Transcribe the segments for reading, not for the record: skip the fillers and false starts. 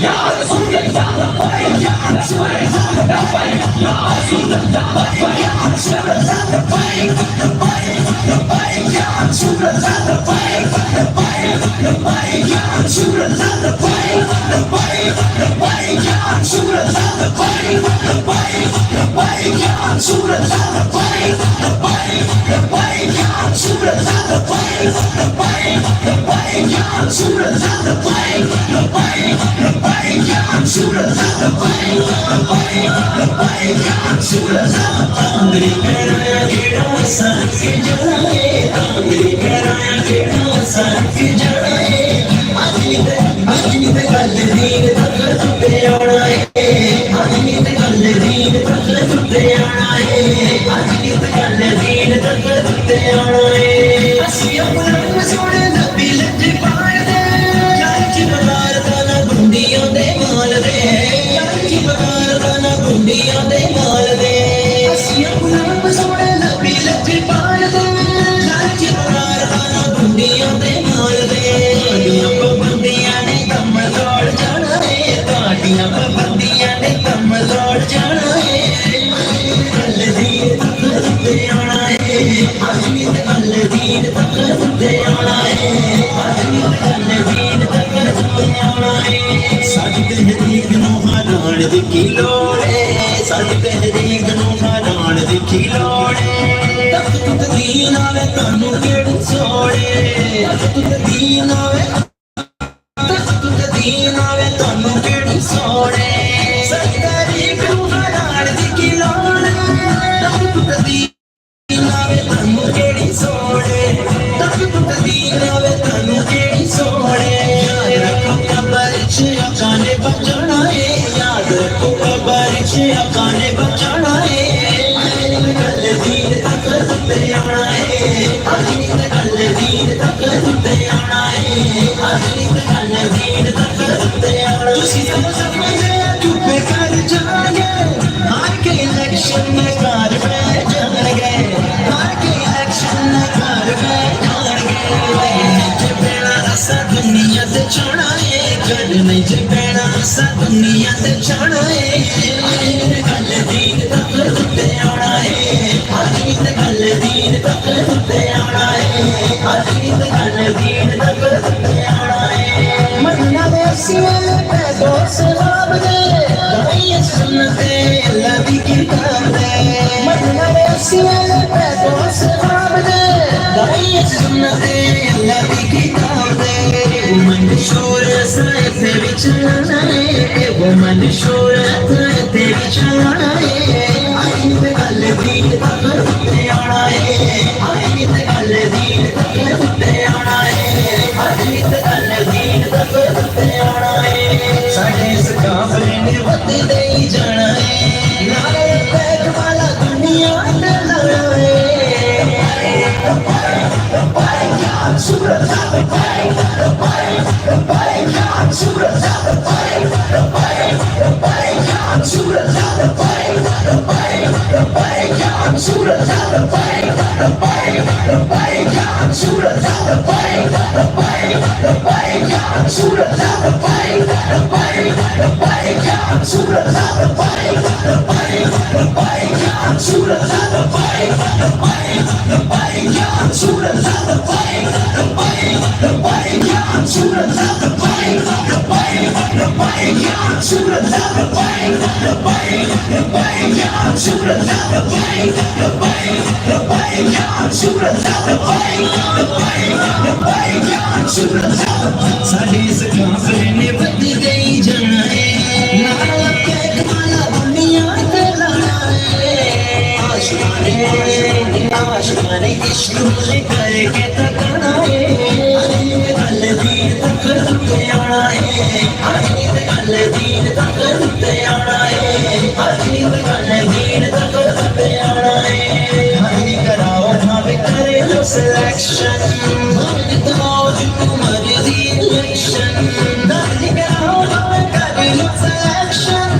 Ya Rasulallah labbaik ya Rasulallah labbaik ya Rasulallah labbaik ya Rasulallah labbaik labbaik labbaik ya Rasulallah labbaik labbaik labbaik ya Rasulallah labbaik labbaik labbaik ya Rasulallah labbaik labbaik labbaik ya Rasulallah labbaik labbaik labbaik ya Rasulallah labbaik labbaik labbaik ya Rasulallah labbaik labbaik labbaik ya Rasulallah labbaik labbaik labbaik ya Rasulallah Tangri karaya keda sak janaye Tangri karaya keda sak janaye Ajni te kal deen tak tutte aana hai Ajni te kal deen tak tutte aana hai Ajni te kal deen tak tutte aana hai Asi apna sone nabi lat paal de Yachi bagar tana gundiyan de maal de Yachi bagar tana gundiyan de maal de Asi apna sone nabi lat paal de Yachi bagar tana gundiyan de maal de Adiyan pabandiyan ne kam lord jana hai Adiyan pabandiyan ne kam lord jana hai Kal deen tak tutte aana hai Ajni te kal deen tak tutte aana hai Ajni te kal deen tak tutte aana hai Saadi tehreek nu haran di kilode Saadi tehreek nu haran di kilode Takht deen aave tanu kedi sode Takht deen aave deen aave tanu kedi sode Saadi tehreek nu haran di kilode Takht deen aave tanu kedi sode Takht deen aave tanu kedi sode Yaad rakho kabar ch akane bachana hai Yaad rakho kabar ch akane bachana hai Kal deen tak tutte aana hai Ajni te kal deen tak tutte aana hai Ajni te kal deen tak tutte aana Tusi samajhe chup kar jaange Haar ke election mein kar mein jaange Haar ke election mein kar mein jaange Jabena asa duniya te chana hai Kar nahi jabena asa duniya te chana hai Kal deen tak tutte aana hai Ajni te kal deen tak tutte aana hai Ajni te kal deen tak tutte aana hai Madina de siye pe dos raab de Daiye sunnate Allah di kitab de Madina de siye pe dos raab de Daiye sunnate Allah di kitab de Woman shura te vichana hai Woman shura te vichana hai Ajni te kal deen tak tutte aana hai Ajni te kal deen tak tutte aana hai Ajni te kal deen tak tutte aana hai Sade is kaafile ne vat dei jana hai Naare pek wala duniya te lana hai Labbaik ya Rasulallah labbaik labbaik labbaik ya Rasulallah labbaik labbaik labbaik ya Rasulallah labbaik labbaik labbaik ya Rasulallah labbaik labbaik labbaik ya Rasulallah labbaik labbaik labbaik ya Rasulallah labbaik labbaik labbaik ya Rasulallah labbaik labbaik labbaik ya Rasulallah labbaik labbaik labbaik ya Rasulallah labbaik labbaik labbaik ya Rasulallah labbaik labbaik labbaik ya Rasulallah labbaik labbaik labbaik ya Rasulallah labbaik labbaik labbaik ya Rasulallah labbaik labbaik labbaik ya Rasulallah Sade is kaafile ne vat dei jana hai Naara pek wala duniya te lana hai Aashkane ishq mujhe karke takana hai Ajni te kal deen tak tutte aana hai Ajni te kal deen tak tutte aana hai Ajni te kal deen tak tutte aana hai Ajni karao bhave kare lo selection Bhave dao jo marzi election Ajni karao bhave kare lo selection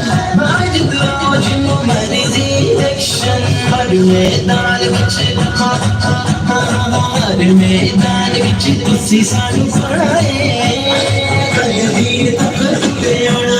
Bhave dao jo marzi election Har मैदान विच हर मैदान विच तुसी सानू पढ़ाए कल दीन तक ते आना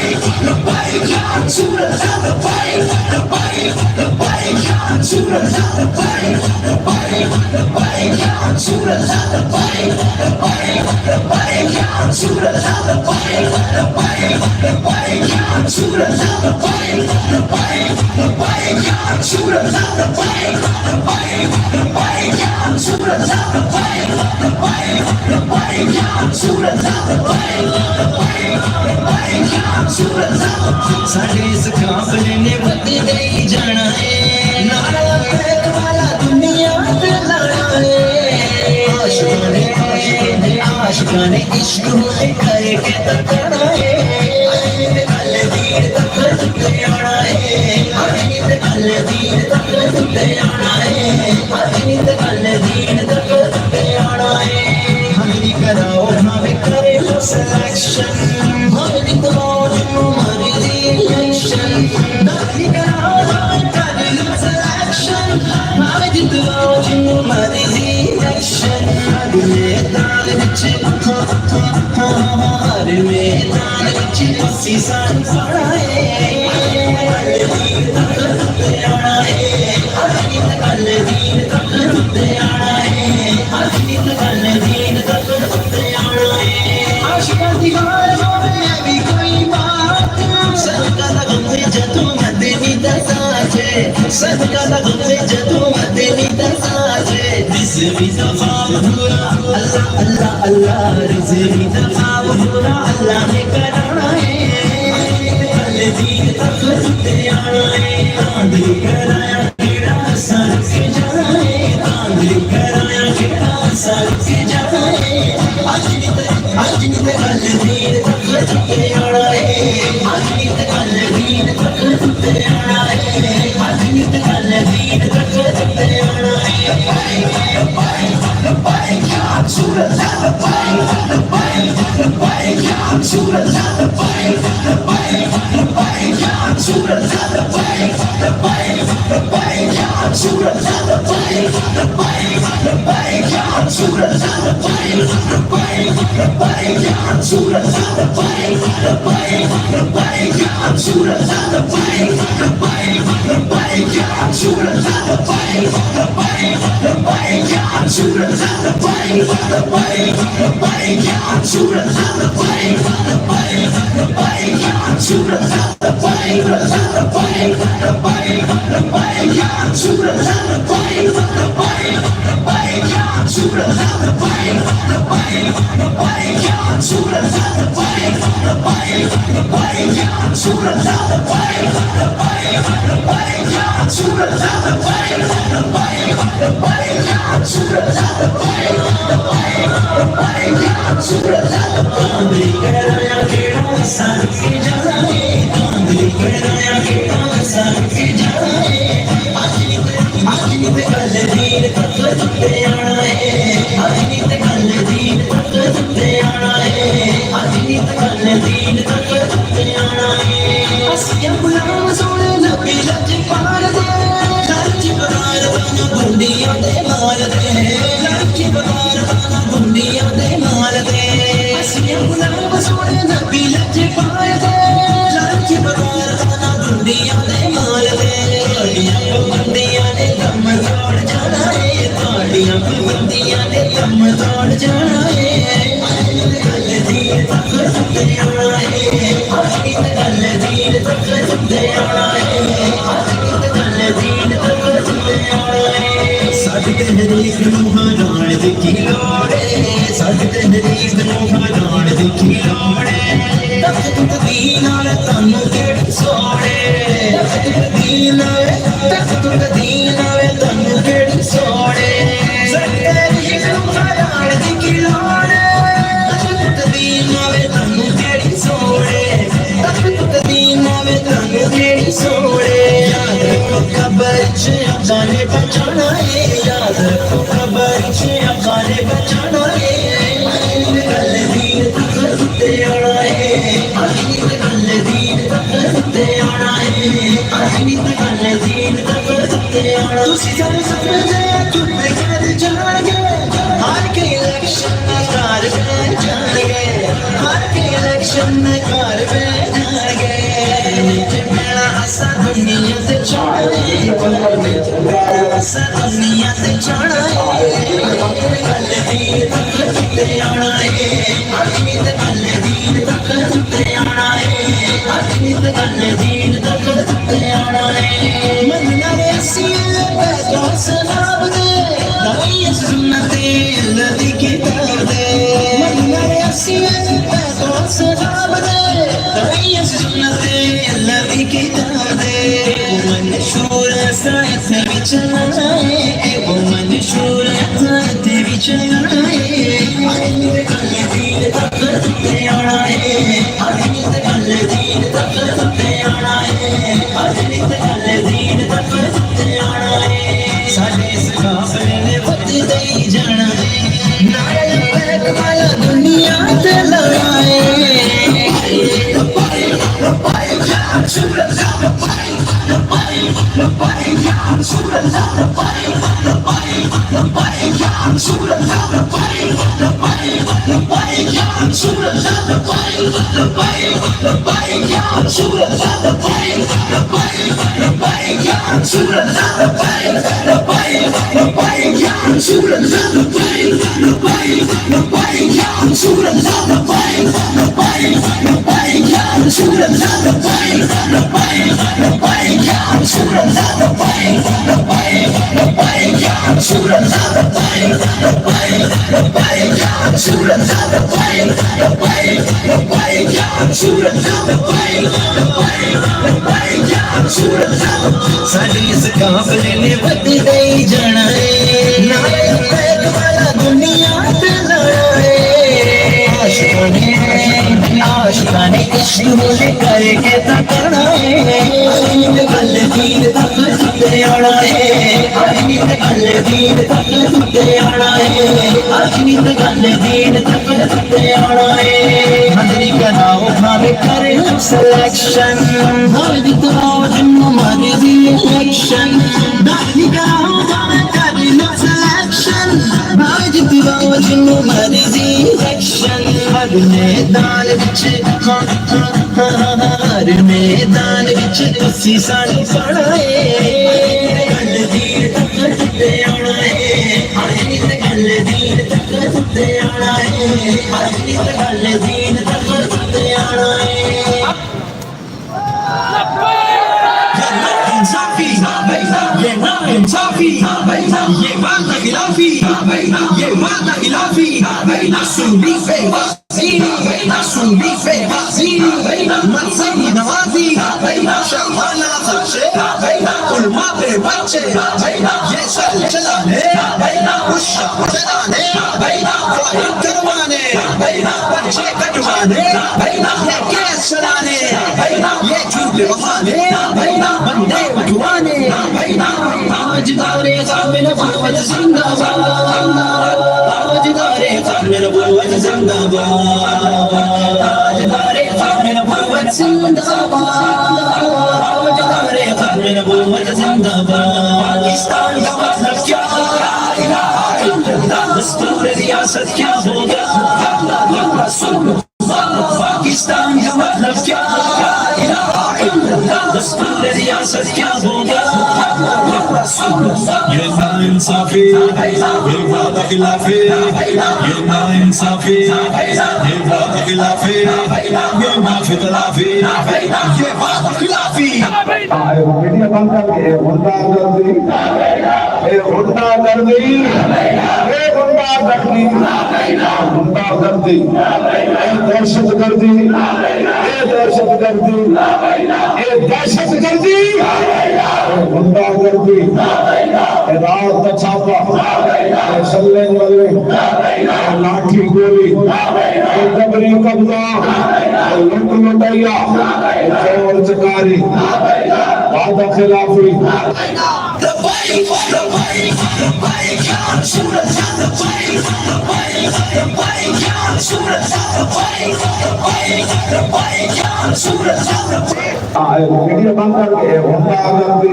साढ़े इस काफले ने बदले ही जाना है नारा फेंक वाला दुनिया पे लाना है आशिकाने इश्क होने करे के तकड़ा है कल दीर तक तुझे आना है कल दीर तक तुझे आना है कल दीर तक तुझे आना है हमें कराओ हमें करे लो सिलेक्शन हमें कराओ जो हमारी इलेक्शन हमें कराओ हमें करे लो सिलेक्शन हमें कराओ जो हमारी इलेक्शन मैदान विच हर मैदान विच असी सान पड़ा है आना है कल दीन तक तुझे आना है कल दीन तक तुझे आना है आशिकां दी हार होवे भी कोई बात सबका लगन में जदों मदनी दा साजे सबका लगन में जदों मदनी दा साजे रिज़वी दा ख्वाब पूरा अल्लाह अल्लाह अल्लाह रिज़वी दा ख्वाब पूरा अल्लाह ने कराना है कल दीन तक तुझे आना है आंधी कराया केड़ा सर के जाना है आंधी कराया केड़ा सर के जाना है आज नित कल दीन तक तुझे आना है आज नित कल दीन तक तुझे आना है आज नित कल दीन तक तुझे आना है इलेक्शन में कार पे दुनिया ते जाना कल दीन तक ते आना है अजीत कल दीन तक ते आना है अजीत कल दीन तक ते आना है मन्ना रे सिया पैदा सलाब दे दाई सुन्नते लदी किताब दे मन्ना रे सिया पैदा सलाब दे दाई सुन्नते लदी किताब दे मंशूर साथ बिचना है वो मंशूर साथ बिचना है कल दीन तक ते आना है अजीत कल दीन तक ते आना है अजीत कल दीन तक ते आना है साडे इस काफले ने वत दई जाना है नारे पैक वाला दुनिया ते लड़ाए साडी इस काफले ने वत दई जाना है नारे पैक वाला दुनिया ते लड़ाए आशिकाने इश्क मुझे करके तकना है कल दीन तक ते आना है अजीत कल दीन तक ते आना है अजीत कल दीन तक ते आना है हजरी कराओ भावे करे सिलेक्शन हजरी कराओ जिन्नो मर्जी इलेक्शन हजरी कराओ भावे करे सिलेक्शन हजरी कराओ जिन्नो मर्जी इलेक्शन हर मैदान विच हर मैदान विच तुसी सानू पढ़ाए कल दीन तक ते आना है अजीत कल दीन तक ते आना है अजीत कल दीन तक ते आना है ये ना इंसाफी ये वादा खिलाफी ये वादा खिलाफी नसूली पे नसूली पे मनसबी नवाजी शहाना बच्चे उल्मा पे बच्चे ये चल चलाने उशा चलाने फाइट करवाने बच्चे कटवाने ये गैस चलाने ये झूठे बहाने बंदे उठवाने आज दारे कामिल नबूवत जिंदाबाद आज दारे कामिल नबूवत जिंदाबाद आज दारे कामिल नबूवत जिंदाबाद आज दारे कामिल नबूवत जिंदाबाद पाकिस्तान का मतलब क्या दस्तूर रियासत क्या होगा पाकिस्तान का मतलब क्या दस्तूर रियासत क्या होगा ये नाइंसाफी ये वादा खिलाफी ये नाइंसाफी ये वादा खिलाफी ये माफी तलाफी ये वादा खिलाफी मीडिया बंद करके गुंडागर्दी ये गुंडागर्दी ये गुंडागर्दी गुंडागर्दी ये दहशतगर्दी ये दहशतगर्दी ये दहशतगर्दी गुंडागर्दी रात का छापा सल्ले वाले लाठी गोली जबरी कब्जा लुट लुटैया चोर चकारी वादा खिलाफी मीडिया बंद करके गुंडागर्दी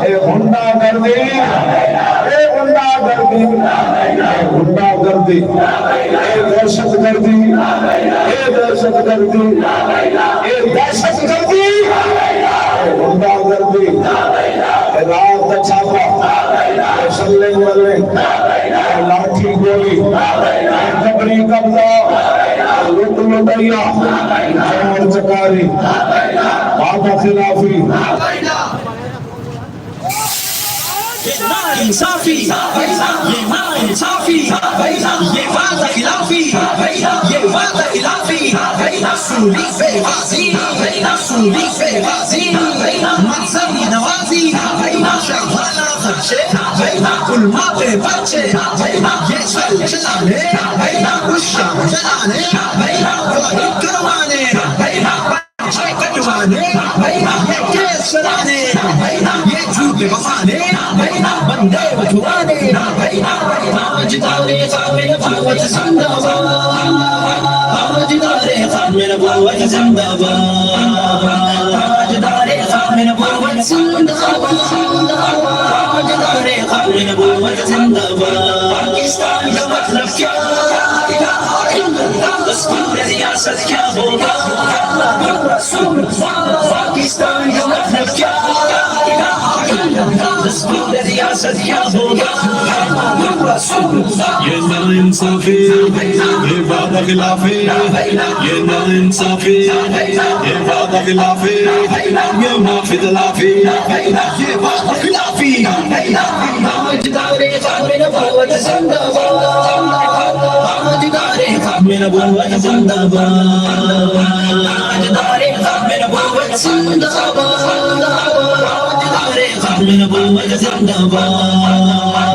ये गुंडागर्दी ये गुंडागर्दी गुंडागर्दी ये दहशतगर्दी ये दहशतगर्दी ये दहशतगर्दी गुंडागर्दी रात का छापा, सल्ले वल्ले, लाठी गोली, कबरी कब्जा, लुट लुटैया, जमर चकारी, वादा खिलाफी, ये नाइंसाफी, ये नाइंसाफी, ये वादा खिलाफी, ये वादा खिलाफी, सूली बेबाजी, सूली बेबाजी, मजहबी नवाजी, शहाना खर्चे, उल्मा पे बच्चे, ये चल चलाने, शाम चलाने, वाहिद करवाने, कटवाने, ये केस चलाने, ये झूठे बहाने, बंदे बचवाने, ताजदारे खामिल नबूवत जिंदाबाद, ताजदारे खामिल नबूवत जिंदाबाद, ताजदारे खामिल नबूवत जिंदाबाद, ताजदारे खामिल नबूवत जिंदाबाद। पाकिस्तान का मतलब क्या? दस्तूर रियासत क्या होगा? पाकिस्तान का मतलब क्या? दस्तूर रियासत क्या होगा? ये नाइंसाफी, ये वादा खिलाफी, ये नाइंसाफी, ये वादा खिलाफी, ये माफी तलाफी, ये वादा खिलाफी। ताजदारे खामिल नबूवत जिंदाबाद, ताजदारे खामिल नबूवत जिंदाबाद, ताजदारे खामिल नबूवत जिंदाबाद, ताजदारे खामिल नबूवत जिंदाबाद।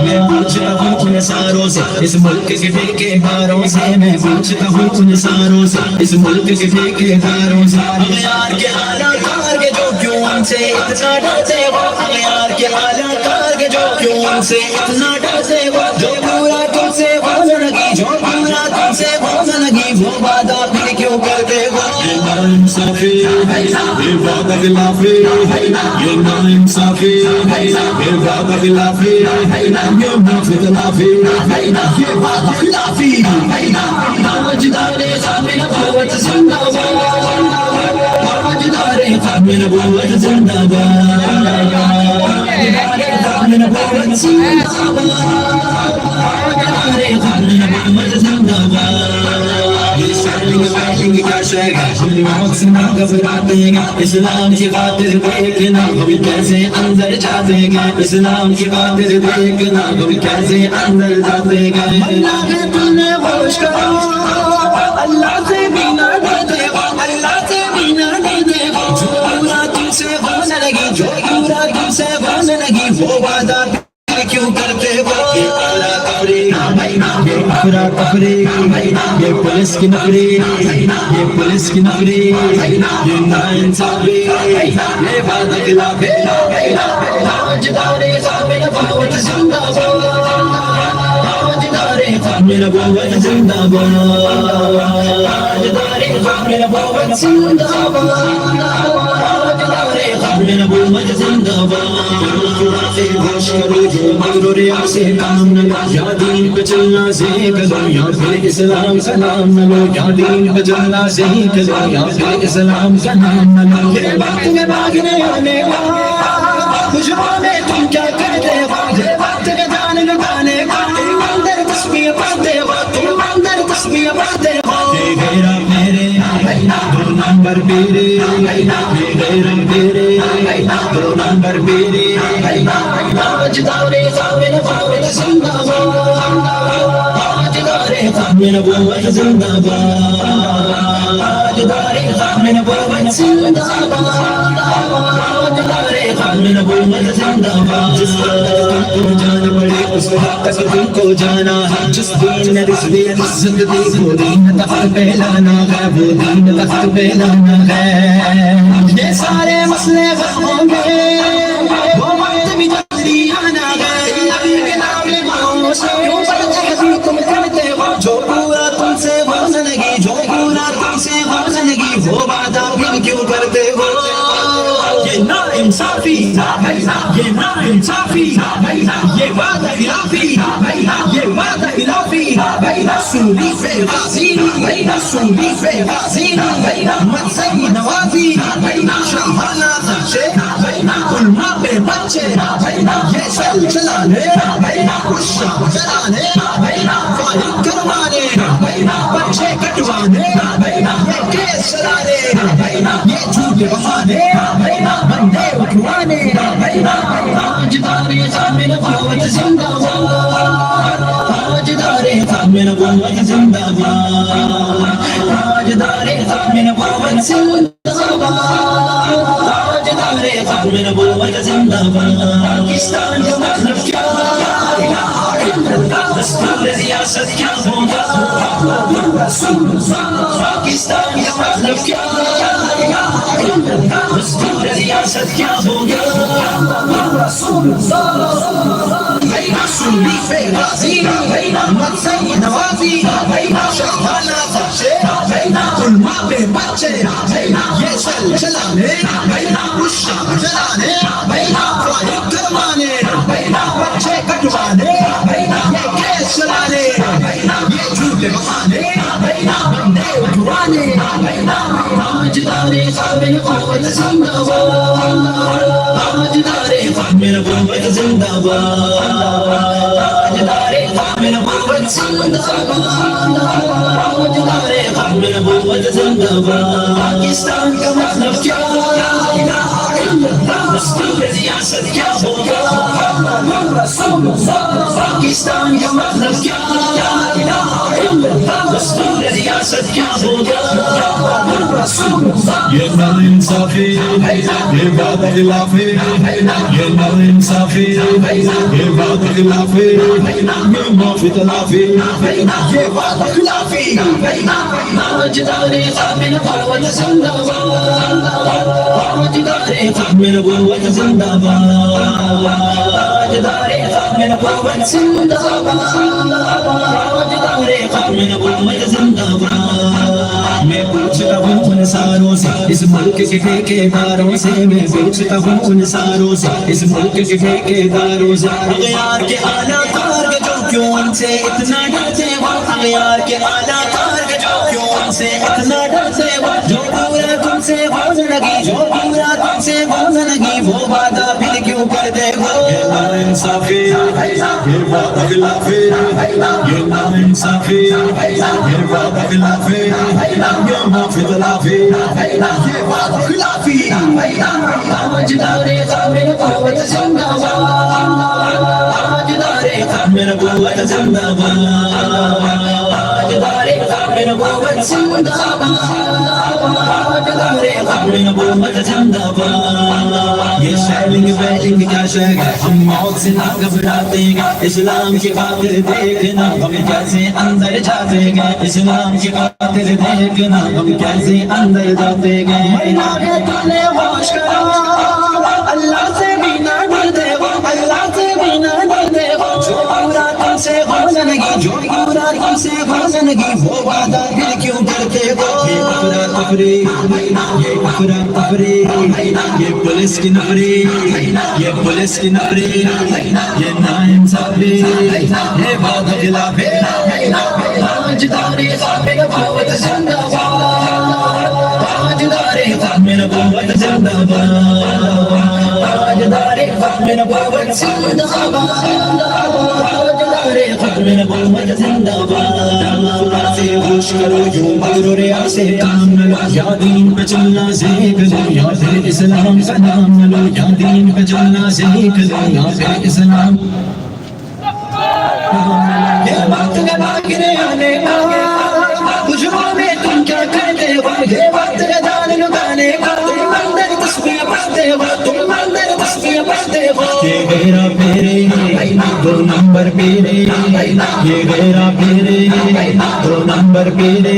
मैं पूछता हूँ उन सारों से, इस मुल्क के ठेकेदारों से, मैं पूछता हूँ उन सारों से, इस मुल्क के ठेकेदारों से, हमें यार के हालात के जो क्यों हमसे इतना डरते हो, हमें यार के हालात के जो क्यों हमसे इतना डरते हो, जो पूरा तुमसे होने लगी, जो पूरा तुमसे होने लगी, वो वादा फिर क्यों करते हो? ये नाइंसाफी, ये वादा खिलाफी, ये नाइंसाफी, ये वादा खिलाफी, ये माफी तलाफी, ये वादा खिलाफी। ताजदारे खामिल नबूवत जिंदाबाद, ताजदारे खामिल नबूवत जिंदाबाद, ताजदारे खामिल नबूवत जिंदाबाद, ताजदारे खामिल नबूवत जिंदाबाद। ये शायरी वायरिंग क्या शेर है, हम मौत से ना घबराते हैं, इस्लाम की खातिर देखना हम कैसे अंदर जाते हैं, इस्लाम की खातिर देखना हम कैसे अंदर जाते हैं। अल्लाह के तूने होश करो, अल्लाह से बिना डरते हो, अल्लाह से बिना डरते हो, जो पूरा तुमसे होने लगी, जो पूरा तुमसे होने लगी, वो वादा क्यों करते हो? ये आला कफरी, ये अफरा तफरी, ये पुलिस की नफरी, ये पुलिस की नफरी, ये नाइंसाफी, ये वादा खिलाफी। ताजदारे खामिल नबूवत जिंदाबाद, ताजदारे खामिल नबूवत जिंदाबाद, ताजदारे खामिल नबूवत जिंदाबाद, ताजदारे खामिल नबूवत जिंदाबाद। मगरूर से काम न लो, या दीन पे चलना सीख लो, या फिर इस्लाम का नाम न लो, या दीन पे चलना सीख लो, या फिर इस्लाम का नाम न लो। ये वक्त में भागने आने का, खुशबू में तुम क्या करते हो, ये वक्त में जान लगाने का, तुम अंदर तस्बीह पढ़ते हो, तुम अंदर तस्बीह पढ़ते हो। ये गैरा मेरे दो नंबर मेरे, ये गैरा मेरे दो नंबर मेरे। ताजदारे खामिल नबूवत जिंदाबाद, ताजदारे खामिल नबूवत जिंदाबाद, ताजदारे खामिल नबूवत जिंदाबाद, ताजदारे खामिल नबूवत जिंदाबाद। जिस वक्त तुमको जाना पड़े उस वक्त तक तुमको जाना है, जिस दीन ने रिश्ते इज्जत दी वो दीन तख्त पे लाना है, वो दीन तख्त पे लाना है। ये सारे मसले होंगे, वो वक्त भी जल्दी आना है। नबी के नाम ले क्यों पढ़ते हैं तुम करते हो, जो पूरा तुमसे होने लगी, जो पूरा तुमसे होने लगी, वो वादा फिर क्यों करते हो? ये इंसाफी, ये ना इंसाफी, ये वादा खिलाफी, ये वादा खिलाफी। सूली पे गाजी, सूली पे गाजी, मजहबी नवाजी, शाहाना नक्शे, उल्मा पे बच्चे, ये चल चलाने, खुशियाँ जलाने, फारिग करवाने, बच्चे कटवाने, ये केस चलाने, ये झूठे बहाने, बंदे उठवाने। ताजदारे ज़ामिन क़ुव्वत ज़िंदाबाद, ताजदारे ज़ामिन क़ुव्वत ज़िंदाबाद, ताजदारे ज़ामिन क़ुव्वत ज़िंदाबाद, ताजदारे ज़ामिन क़ुव्वत ज़िंदाबाद। पाकिस्तान का मतलब क्या, दस्तूर रियासत क्या होगा, पाकिस्तान का मतलब क्या, दस्तूर रियासत क्या होगा। सूली पे गाजी, मजहबी नवाजी, शाहाना नक्शे, उल्मा पे बच्चे, ये चल चलाने, खुशियाँ जलाने, फारिग करवाने, बच्चे कटवाने, ये केस चलाने, ये झूठे बहाने, बंदे उठवाने। ताजदारे ज़ामिन क़ुव्वत ज़िंदाबाद, ताजदारे ज़ामिन क़ुव्वत ज़िंदाबाद, ताजदारे ज़ामिन क़ुव्वत ज़िंदाबाद, ताजदारे ज़ामिन क़ुव्वत ज़िंदाबाद। पाकिस्तान का मतलब क्या, दस्तूर रियासत क्या होगा, पाकिस्तान का मतलब क्या, दस्तूर रियासत क्या होगा। ये नाइंसाफी, ये वादा खिलाफी, ये नाइंसाफी, ये वादा खिलाफी, ये माफी तलाफी, ये वादा खिलाफी। ताजदारे ज़ामिन क़ुव्वत ज़िंदाबाद, ताजदारे ज़ामिन क़ुव्वत ज़िंदाबाद, ताजदारे ज़ामिन क़ुव्वत ज़िंदाबाद, ताजदारे ज़ामिन क़ुव्वत ज़िंदाबाद। मैं पूछता हूँ उन सारों से, इस मुल्क के ठेकेदारों से, मैं पूछता हूँ उन सारों से, इस मुल्क के ठेकेदारों से, अग़यार के आला कार के जो क्यों उनसे इतना डरते हो, अग़यार के आला कार के जो क्यों उनसे इतना डरते हो, जो पूरा तुमसे हो ज़िंदगी, जो पूरा तुमसे हो ज़िंदगी, वो वादा फिर क्यों करते हो। ये नाइंसाफी, ये वादा खिलाफी, ये नाइंसाफी, ये वादा खिलाफी, ये माफी तलाफी, ये वादा खिलाफी। ताजदारे ज़ामिन क़ुव्वत ज़िंदाबाद, ताजदारे ज़ामिन क़ुव्वत ज़िंदाबाद, ताजदारे ज़ामिन क़ुव्वत ज़िंदाबाद, ताजदारे ज़ामिन क़ुव्वत ज़िंदाबाद। ये शैलिंग बैलिंग क्या शक, हम मौत से ना घबराते हैं, इस्लाम की खातिर देखना हम कैसे अंदर जाते गए, इस्लाम की खातिर देखना हम कैसे अंदर जाते गए। तुमने होश करो, अल्लाह से भी ना डरते हो, अल्लाह से भी ना डरते हो, जो पूरा तुमसे हो ज़िंदगी, जो पूरा तुमसे हो ज़िंदगी, वो वादा फिर क्यों करते हो। ये अफरा तफरी, ये अफरा तफरी, ये पुलिस की नफरी, ये पुलिस की नफरी, ये नाइंसाफी, ये वादा खिलाफी। ताजदारे ज़ामिन क़ुव्वत ज़िंदाबाद, ताजदारे ज़ामिन क़ुव्वत ज़िंदाबाद, ताजदारे ज़ामिन क़ुव्वत ज़िंदाबाद, ताजदारे ज़ामिन क़ुव्वत ज़िंदाबाद। से होश करो यूं मगरो रिया से काम न लो, या दीन पे चलना सीख लो, या फिर इस्लाम का नाम न लो, या दीन पे चलना सीख लो, या फिर इस्लाम। ये वक्त का भागने आने का, बुजुर्गों में तुम क्या करते हो, ये वक्त का जान लुटाने का, तुम मंदिर तस्बीह पढ़ते हो, तुम मंदिर तस्बीह पढ़ते हो। ये गहरा फेरे 2 नंबर पेरे, ये गहरा फेरे 2 नंबर पेरे।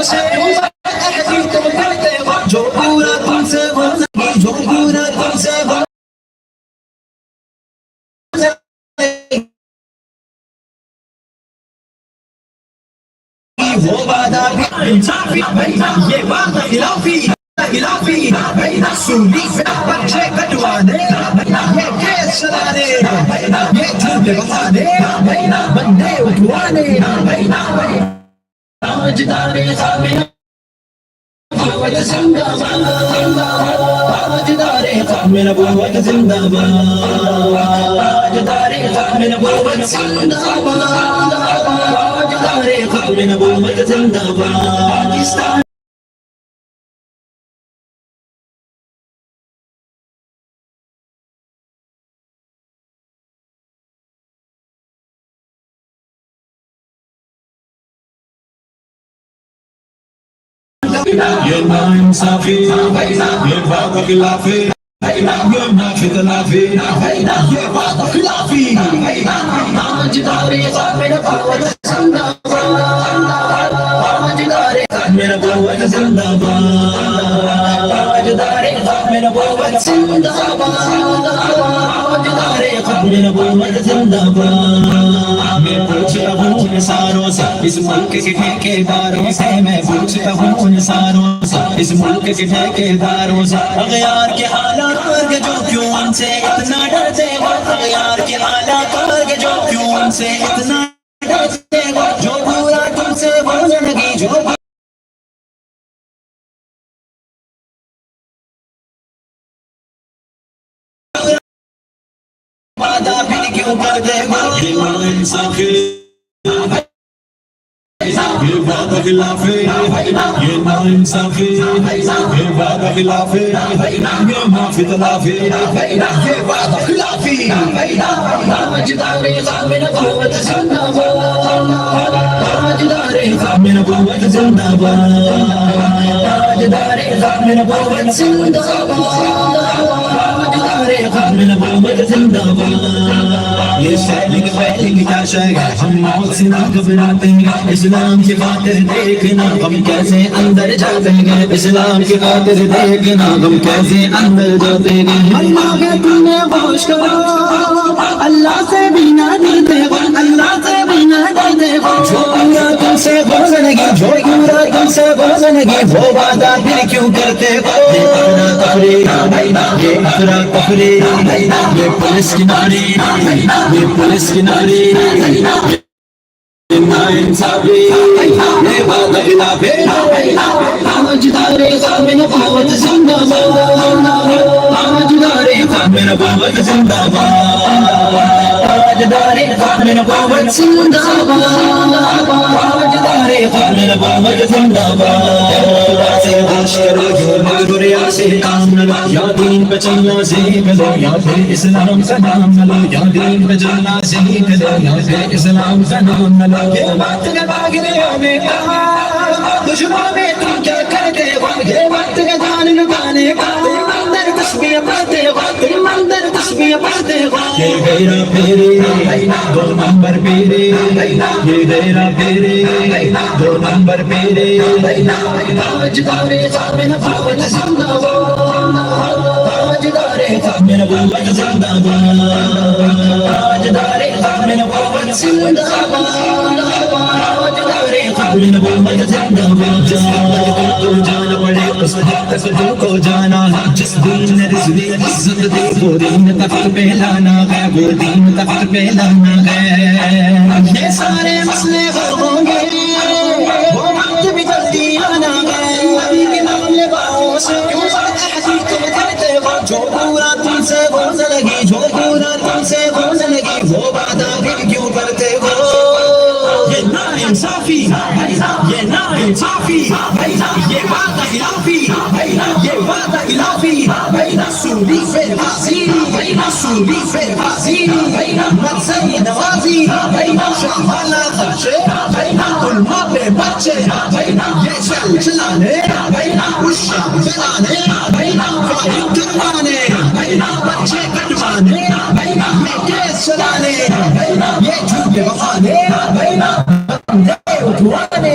से तुम करते हो जो पूरा तुमसे हो सके जो पूरा तुमसे हो वो वादा भी इंसाफी ये वादा खिलाफी खिलाफी सूली पे बच्चे कटवाने ये केस चलाने ये झूठे बहाने बंदे उठवाने ताजदारे सामने नबूवत जिंदाबाद ताजदारे सामने नबूवत जिंदाबाद ताजदारे सामने नबूवत जिंदाबाद ताजदारे सामने नबूवत जिंदाबाद ये नाइंसाफी ये वादा खिलाफी ये नाफी तलाफी ये वादा खिलाफी ताजदारे सामने नबूवत जिंदाबाद ताजदारे सामने नबूवत जिंदाबाद ताजदारे सामने नबूवत जिंदाबाद ताजदारे सामने नबूवत जिंदाबाद मैं पूछता हूँ सारों से इस मुल्क के ठेकेदारों से मैं पूछता हूँ सारों से इस मुल्क के ठेकेदारों से अगयार के आला कारग जो क्यों उनसे इतना डरते हो अगयार के आला कारग जो क्यों उनसे इतना डरते हो जो पूरा तुमसे बोलने लगी जो वादा फिर क्यों करते हो इंसाफी ये वादा खिलाफी ये नाइंसाफी ये वादा खिलाफी ये माफी तलाफी ये वादा खिलाफी ताजदारे सामने नबूवत जिंदाबाद ताजदारे सामने नबूवत जिंदाबाद ताजदारे सामने नबूवत जिंदाबाद ताजदारे सामने नबूवत जिंदाबाद ये शैलिंग फैलिंग क्या शय हम मौत से ना घबराते हैं इस्लाम की खातिर देखना हम कैसे अंदर जाते हैं इस्लाम की खातिर देखना हम कैसे अंदर जाते हैं अल्लाह के तूने होश करो अल्लाह से बिना डरते हो अल्लाह से बिना डरते हो जो पूरा तुमसे हो लगी जो पूरा तुमसे हो लगी वो वादा फिर क्यों करते हो ये अफरा तफरी ये पुलिस की नारी ये पुलिस की नारी नाइंसाफी ये वादा खिलाफी ताजदारे सामने नबूवत जिंदाबाद ताजदारे सामने नबूवत जिंदाबाद ताजदारे सामने नबूवत जिंदाबाद ताजदारे सामने नबूवत जिंदाबाद से होश करो जो मजबूरिया से काम न लो या दीन पे चलना सीख लो या फिर इस्लाम का नाम न लो या दीन पे चलना सीख लो या फिर इस्लाम का नाम न लो ये बात के भागने में दुश्मन में तुम क्या करते हो ये बात के जान लगाने का अंदर तस्बीह पढ़ते हो तुम अंदर तस्बीह पढ़ते हो ये गैरा फेरे 2 नंबर पेरे ये गैरा फेरे 2 नंबर पेरे ताजदारे सामने नबूवत जिंदाबाद ताजदारे सामने नबूवत जिंदाबाद ताजदारे सामने नबूवत जिंदाबाद ताजदारे सामने नबूवत जिंदाबाद जाना पड़े उस हद तक तुमको जाना है जिस दीन ने रिज़्क़ इज़्ज़त दी वो दीन तख्त पे लाना है वो दीन तख्त पे लाना है ये सारे मसले हल होंगे वो वक्त भी जल्दी आना है नबी के नाम लेवाओ से क्यों बात तुम करते हो जो पूरा तुमसे हो लगी जो पूरा तुमसे हो लगी वो वादा फिर क्यों करते हो ये नाइंसाफी ये नाइंसाफी ये वादा खिलाफी ये वादा खिलाफी सूली फिर फांसी सूली फिर फांसी मकसद नवाजी शाहवाला खर्चे उल्मा पे बच्चे ये चल चलाने उस शाम चलाने करवाने बच्चे कटवाने ये केस चलाने ये झूठे बहाने उठवाने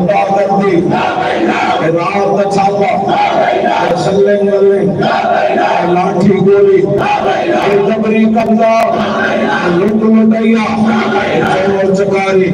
छापा लाठी गोली जबरी कब्जा लुट लुटैया चोर चकारी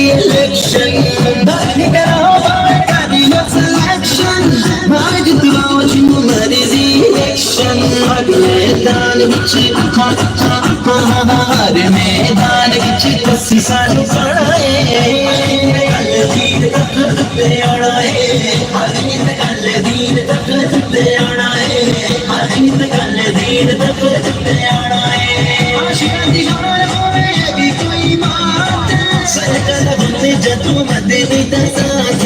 Election, but you got all my selection. मैदान विच हर मैदान विच तुसी सानू पाना है गल दीन तक ते आना है हर नित गल दीन तक ते आना है हर नित गल दीन तक ते आना है आशिकां दी जान होवे भी कोई बात सरकल बंदे जदू मदनी दा साथ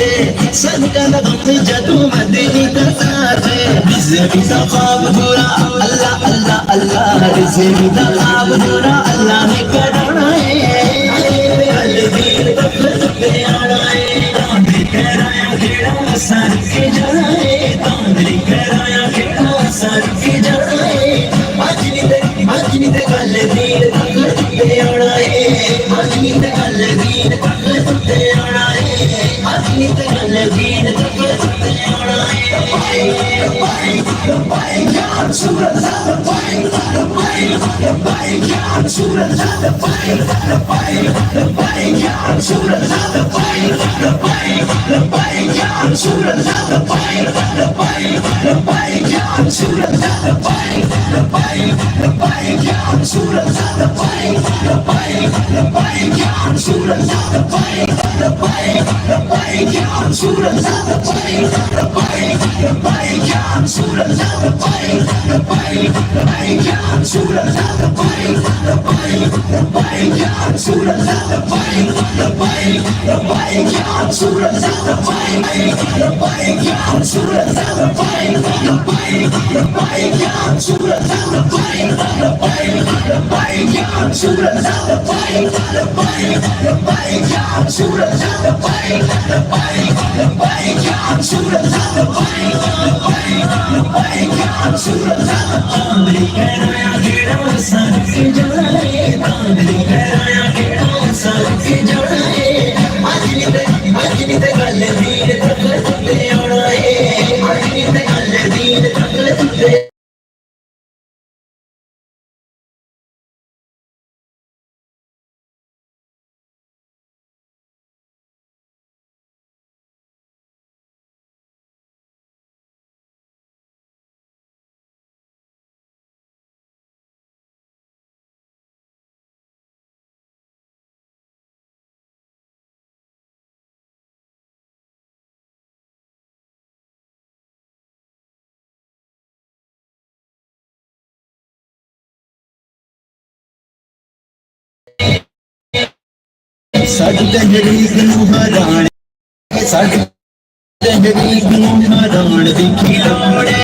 सरकल बंदे जदू मदनी दा साथ रिज़्क़ दा ख्वाब पूरा अल्लाह अल्लाह अल्लाह रिज़्क़ दा ख्वाब पूरा अल्लाह ने कराना है गल दीन तक ते आना है तांदरी कराया खेड़ा सर के जाना है तांदरी कराया खेड़ा सर के जाना है अजनी ते गल दीन तक ते आना है अजनी ते गल दीन तक ते आना है अजनी ते गल दीन तक ते आना है या रसूल अल्लाह या रसूल अल्लाह या रसूल अल्लाह या रसूल अल्लाह या रसूल अल्लाह या रसूल अल्लाह या रसूल अल्लाह या रसूल अल्लाह या रसूल अल्लाह या रसूल अल्लाह या रसूल अल्लाह या रसूल अल्लाह या रसूल अल्लाह या रसूल साडी तहरीक नूं हराने साडी तहरीक नूं हरान दी खिलौने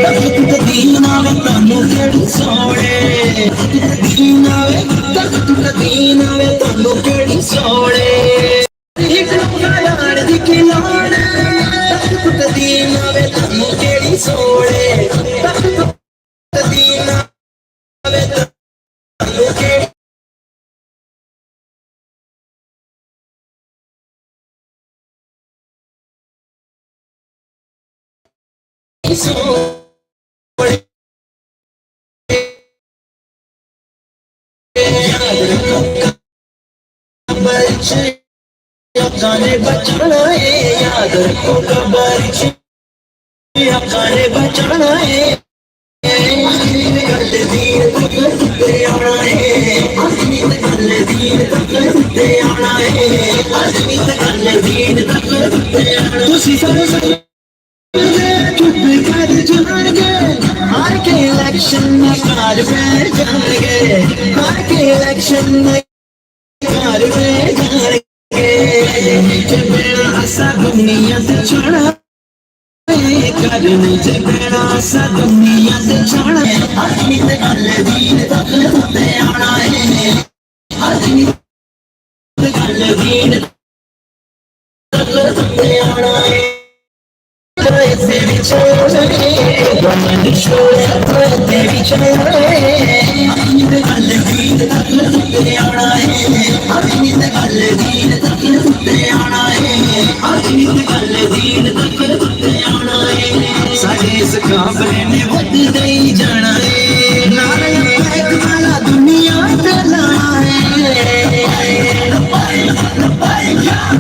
तख्त दीन आवे तानू केड़ी सोने दीन आवे तख्त दीन आवे तानू केड़ी सोने तहरीक नूं हरान दी खिलौने तख्त दीन आवे तानू केड़ी सोने तख्त दीन आवे तानू केड़ी गाने बचाना है याद रखो कबर गाने बचाना है गल दीन तक ते आना है अजनी ते गल दीन तक ते आना है अजनी ते गल दीन तक ते आना तुसी सारे चुप कर जाएंगे हार के इलेक्शन में कार में जाएंगे हार के इलेक्शन में कार में जाएंगे सा दुनिया से छोड़ा करने से बड़ा सा दुनिया से छोड़ा अजनी ते गल दीन तक ते आना है अजनी ते गल दीन तक ते आना है से बिछोड़े गमन छोड़े ते बिछोड़े अजनी ते गल दीन तक ते आना है अजनी ते गल दीन तक ते आना है अजनी ते गल दीन तक ते आना है साडे इस काफले ने वध गई जाना है नारे एक वाला दुनिया ते लाना है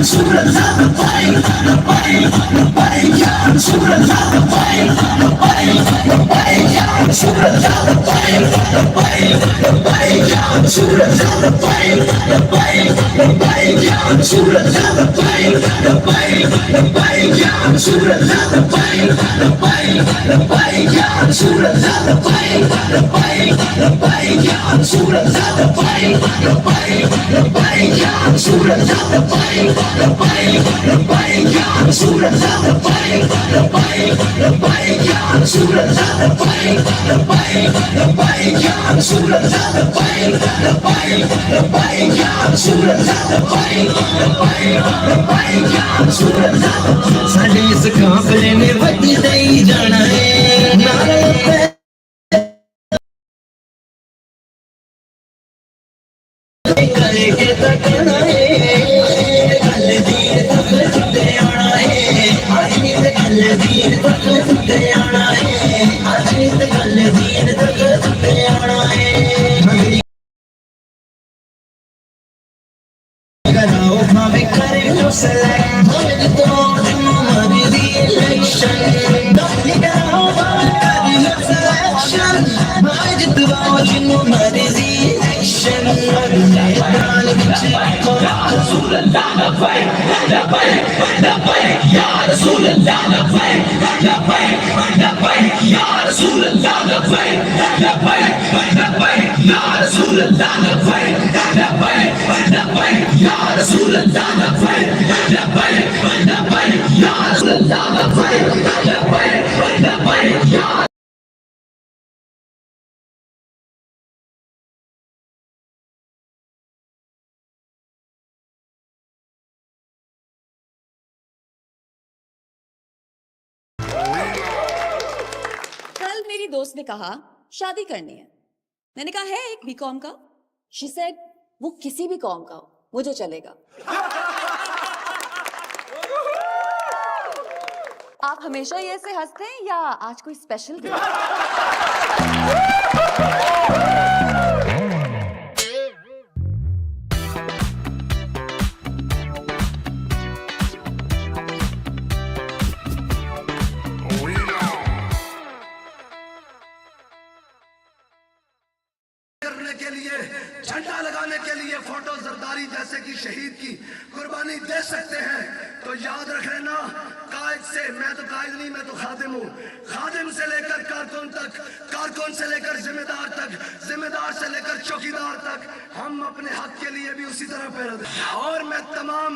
रसूल अल्लाह लब्बैक लब्बैक लब्बैक या रसूल अल्लाह लब्बैक लब्बैक लब्बैक या रसूल अल्लाह लब्बैक लब्बैक लब्बैक या रसूल अल्लाह लब्बैक लब्बैक लब्बैक या रसूल अल्लाह लब्बैक लब्बैक लब्बैक या रसूल अल्लाह लब्बैक लब्बैक लब्बैक या रसूल अल्लाह लब्बैक लब्बैक लब्बैक या रसूल अल्लाह लब्बैक लब्बैक लब्बैक या रसूल अल्लाह लब्बैक लब्बैक लब्बैक या रसूल अल्लाह लब्बैक लब्बैक लब्बैक या रसूल अल्लाह लब्बैक लब्बैक लब्बैक या रसूल अल्लाह लब्बैक लब्बैक लब्बैक या रसूल अल्लाह लब्बैक लब्बैक लब्बैक या रसूल अल्लाह साडे इस काफले ने वजदे ही जाना है नारे करके तकना है गल दीर तक जुटे आना है आज नी ते गल दीर तक जुटे आना है आज नी ते गल दीर तक जुटे आना है कराओ भावे करे लो सेलेक्ट भावे तो हमारी दी इलेक्शन डोली कराओ भावे करे लो सिलेक्शन भावे जितवाओ जिन्नो हमारी दी इलेक्शन मैदान विच या रसूल अल्लाह लब्बैक लब्बैक लब्बैक या रसूल अल्लाह लब्बैक लब्बैक लब्बैक या रसूल अल्लाह लब्बैक लब्बैक लब्बैक या रसूल अल्लाह लब्बैक लब्बैक लब्बैक या रसूल अल्लाह लब्बैक लब्बैक लब्बैक या रसूल अल्लाह लब्बैक लब्बैक लब्बैक या कल मेरी दोस्त ने कहा शादी करनी है। मैंने कहा है एक बीकॉम का। शी सेड वो किसी भी कॉम का हो मुझे चलेगा। आप हमेशा ही ऐसे हंसते हैं या आज कोई स्पेशल दिन? के लिए झंडा लगाने के लिए फोटो जरदारी जैसे कि शहीद की कुर्बानी दे सकते हैं तो याद रख लेना कायद से, मैं तो कायद नहीं, मैं तो खादिम हूँ। खादिम से लेकर कारकुन तक, कारकुन से लेकर जिम्मेदार तक, जिम्मेदार से लेकर चौकीदार तक हम अपने हक के लिए भी उसी तरह पैरा दें। और मैं तमाम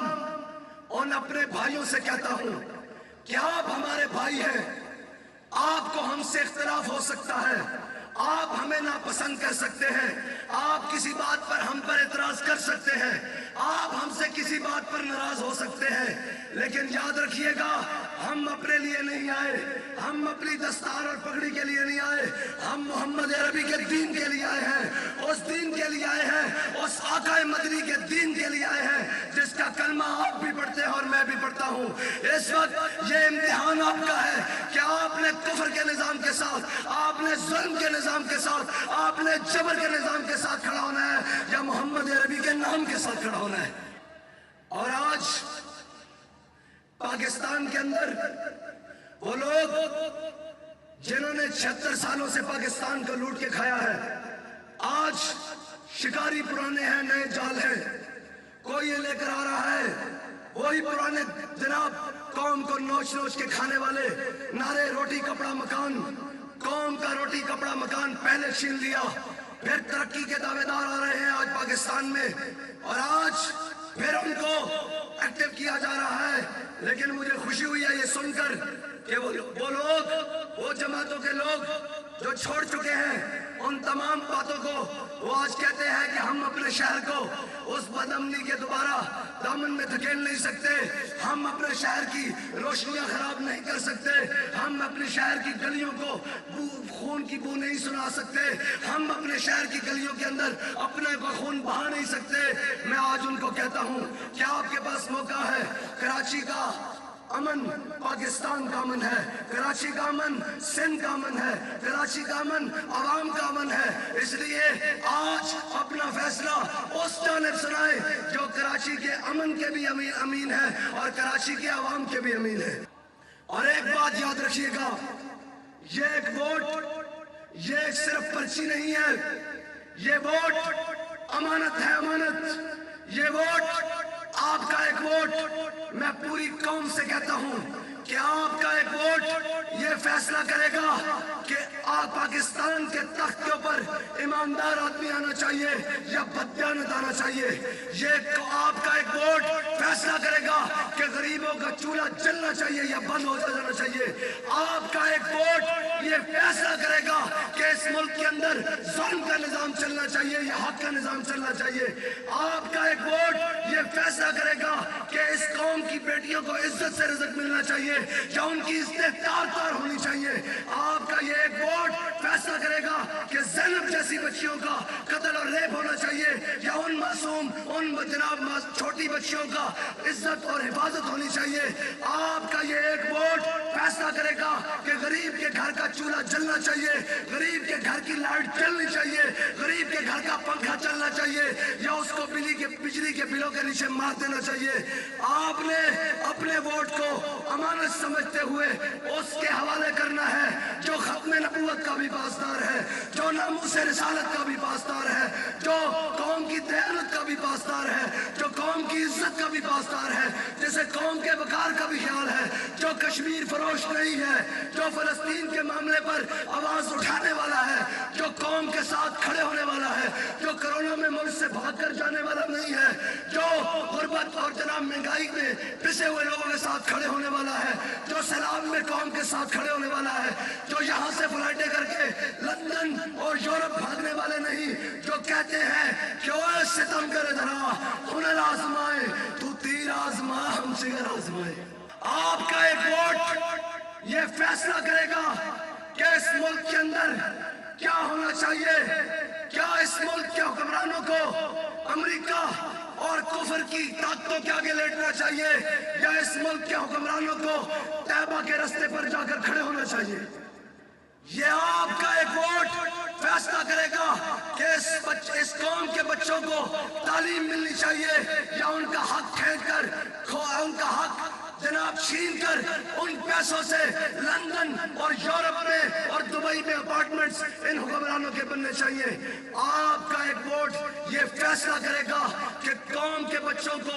उन अपने भाइयों से कहता हूँ कि आप हमारे भाई हैं, आपको हमसे इख्तिलाफ हो सकता है, आप हमें नापसंद कर सकते हैं, आप किसी बात पर हम पर एतराज कर सकते हैं, आप हमसे किसी बात पर नाराज हो सकते हैं, लेकिन याद रखिएगा हम अपने लिए नहीं आए, हम अपनी दस्तार और पगड़ी के लिए नहीं आए, हम मोहम्मद अरबी के दीन के लिए आए हैं, उस दीन के लिए आए हैं, उस आकाए मदनी के दीन के लिए आए हैं जिसका कलमा आप भी पढ़ते हैं और मैं भी पढ़ता हूँ। इस वक्त ये इम्तिहान आपका है कि आपने कुफर के निजाम के साथ, आपने जुल्म के निजाम के साथ, आपने जबर के निजाम के साथ खड़ा होना है या मोहम्मद अरबी के नाम के साथ खड़ा होना है। और आज पाकिस्तान के अंदर वो लोग जिन्होंने 76 सालों से पाकिस्तान को लूट के खाया है, आज शिकारी पुराने हैं, नए जाल हैं, कोई ये लेकर आ रहा है वही पुराने जनाब कौम को नोच नोच के खाने वाले नारे रोटी कपड़ा मकान, कौम का रोटी कपड़ा मकान पहले छीन लिया, फिर तरक्की के दावेदार आ रहे हैं आज पाकिस्तान में और आज फिर उनको एक्टिव किया जा रहा है। लेकिन मुझे खुशी हुई है ये सुनकर कि वो लोग, वो जमातों के लोग जो छोड़ चुके हैं उन तमाम बातों को वो आज कहते हैं कि हम अपने शहर को उस बदअमनी के दोबारा दामन में धकेल नहीं सकते, हम अपने शहर की रोशनियां खराब नहीं कर सकते, हम अपने शहर की गलियों को खून की बू नहीं सुना सकते, हम अपने शहर की गलियों के अंदर अपने को खून बहा नहीं सकते। मैं आज उनको कहता हूं कि आपके पास मौका है, कराची का अमन पाकिस्तान का अमन है, कराची का अमन सिंध का अमन है, कराची का अमन आवाम का अमन है। इसलिए आज अपना फैसला उस जानिब सुनाए जो कराची के अमन के भी अमीन है और कराची के आवाम के भी अमीन है। और एक बात याद रखिएगा, ये एक वोट ये सिर्फ पर्ची नहीं है, ये वोट अमानत है, अमानत। ये वोट आपका एक वोट मैं पूरी कौम से कहता हूं कि आपका एक वोट ये फैसला करेगा कि आप पाकिस्तान के तख्त के ऊपर ईमानदार आदमी आना चाहिए या बददियानत आना चाहिए। ये आपका एक वोट फैसला करेगा कि गरीबों का चूल्हा जलना चाहिए या बंद हो जाना चाहिए। आपका एक वोट ये फैसला करेगा कि इस मुल्क के अंदर जुल्म का निजाम चलना चाहिए या हक का निजाम चलना चाहिए। आपका एक वोट ये फैसला करेगा कि इस कौम की बेटियों को इज्जत से रिज़्क मिलना चाहिए या उनकी इज्जत तार-तार होनी चाहिए। आपका ये एक वोट फैसला करेगा कि ज़ैनब जैसी बच्चियों का कत्ल और रेप होना चाहिए या उन मासूम जनाब छोटी बच्चियों का इज्जत और हिफाजत होनी चाहिए। आपका ये एक वोट फैसला करेगा कि गरीब के घर का चूल्हा जलना चाहिए, गरीब के घर की लाइट जलनी चाहिए, गरीब के घर का पंखा चलना चाहिए या उसको बिजली के बिलों के नीचे मार देना चाहिए। आपने अपने वोट को अमानत समझते हुए उसके हवाले करना है जो खत्म नबूवत का भी पासदार है, जो नामूस रिसालत का भी पासदार है, जो कौम की दयानत का भी पासदार है, जो कौम की इज्जत का भी पासदार है, जिसे कौम के वकार का भी ख्याल है, जो कश्मीर फरोश नहीं है, जो फलस्तीन के मामले पर आवाज उठाने वाला है, जो कौम के साथ खड़े होने वाला है, जो कोरोना में मुल्क से भागकर जाने वाला नहीं है, जो गुर्बत और जनाब महंगाई में पिसे हुए लोगों के साथ खड़े होने वाला है, जो सैलाब में कौम के साथ खड़े होने वाला है, जो यहाँ से फ्लाइटें करके लंदन और यूरोप भागने वाले नहीं, जो कहते हैं कि ओए सितम करे धरा हुनर आजमाए तू तीर आजमा हम जिगर आजमाए। आपका एक वोट ये फैसला करेगा कि इस मुल्क के अंदर क्या होना चाहिए, क्या इस मुल्क के हुक्मरानों को अमेरिका और कुफर की ताकतों के आगे लेटना चाहिए या इस मुल्क के हुक्मरानों को तैबा के रास्ते पर जाकर खड़े होना चाहिए। ये आपका एक वोट फैसला करेगा कि इस कौम के बच्चों को तालीम मिलनी चाहिए या उनका हक छीन कर उनका हक जनाब छीन कर उन पैसों से लंदन और यूरोप में और दुबई में अपार्टमेंट्स इन हुक्मरानों के बनने चाहिए। आपका एक वोट ये फैसला करेगा कि कौम के बच्चों को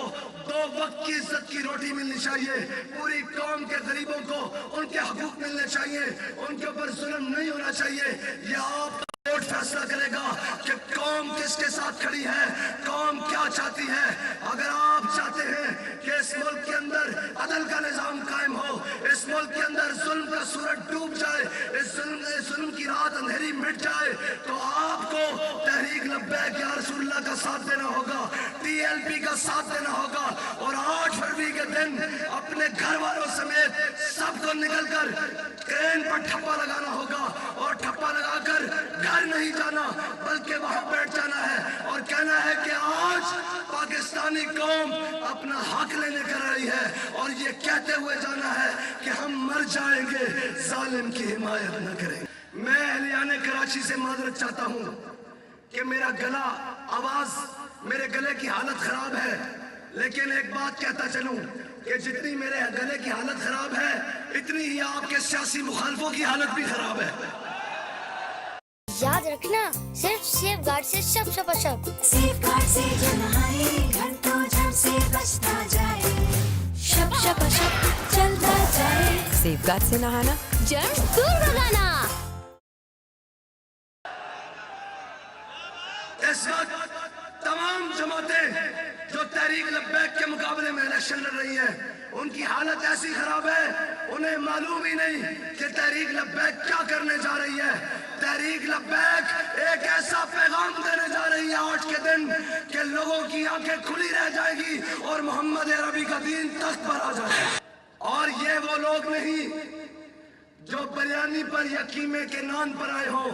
2 वक्त की इज्जत की रोटी मिलनी चाहिए, पूरी कौम के गरीबों को उनके हकूक मिलने चाहिए, उनके ऊपर जुल्म नहीं होना चाहिए। ये आपका वोट फैसला करेगा कि कौम किसके साथ खड़ी है, कौम क्या चाहती है। अगर आप चाहते हैं कि इस मुल्क के अंदर अदल का निजाम कायम हो, इस मुल्क के अंदर जुल्म का सूरज डूब जाए, इस जुल्म की रात अंधेरी मिट जाए, तो आपको तहरीक लब्बैक या रसूलुल्लाह का साथ देना होगा, TLP का साथ देना होगा और 8 फरवरी के दिन अपने घर वालों समेत सबको निकलकर क्रेन पर ठप्पा लगाना होगा और ठप्पा लगाकर घर नहीं जाना बल्कि वहां बैठ जाना है और कहना है कि आज पाकिस्तानी कौम अपना हक लेने कर रही है और ये कहते हुए जाना है कि हम मर जाएंगे, जालिम की हिमायत न करेंगे। मैं अहलियाने कराची से माजरत चाहता हूं कि मेरा गला आवाज मेरे गले की हालत खराब है, लेकिन एक बात कहता चलूं कि जितनी मेरे गले की हालत खराब है इतनी ही आपके सियासी मुखालफों की हालत भी खराब है। याद रखना सिर्फ सेफगार्ड से सब शप सेफगार्ड से जो नहाए घंटों झड़ से बचता जाए, शप शप शप चलता जाए। सेफगार्ड से नहाना जर्म दूर भगाना। इस वक्त तमाम जमातें जो तहरीक लब्बैक के मुकाबले में इलेक्शन लड़ रही हैं, उनकी हालत ऐसी खराब है उन्हें मालूम ही नहीं कि तहरीक लब्बैक क्या करने जा रही है। तहरीक लब्बैक एक ऐसा पैगाम देने जा रही है आज के दिन कि लोगों की आंखें खुली रह जाएगी और मोहम्मद अरबी का दीन तख्त पर आ जाएगा। और ये वो लोग नहीं जो बिरयानी पर या कीमे के नान पर आए हो,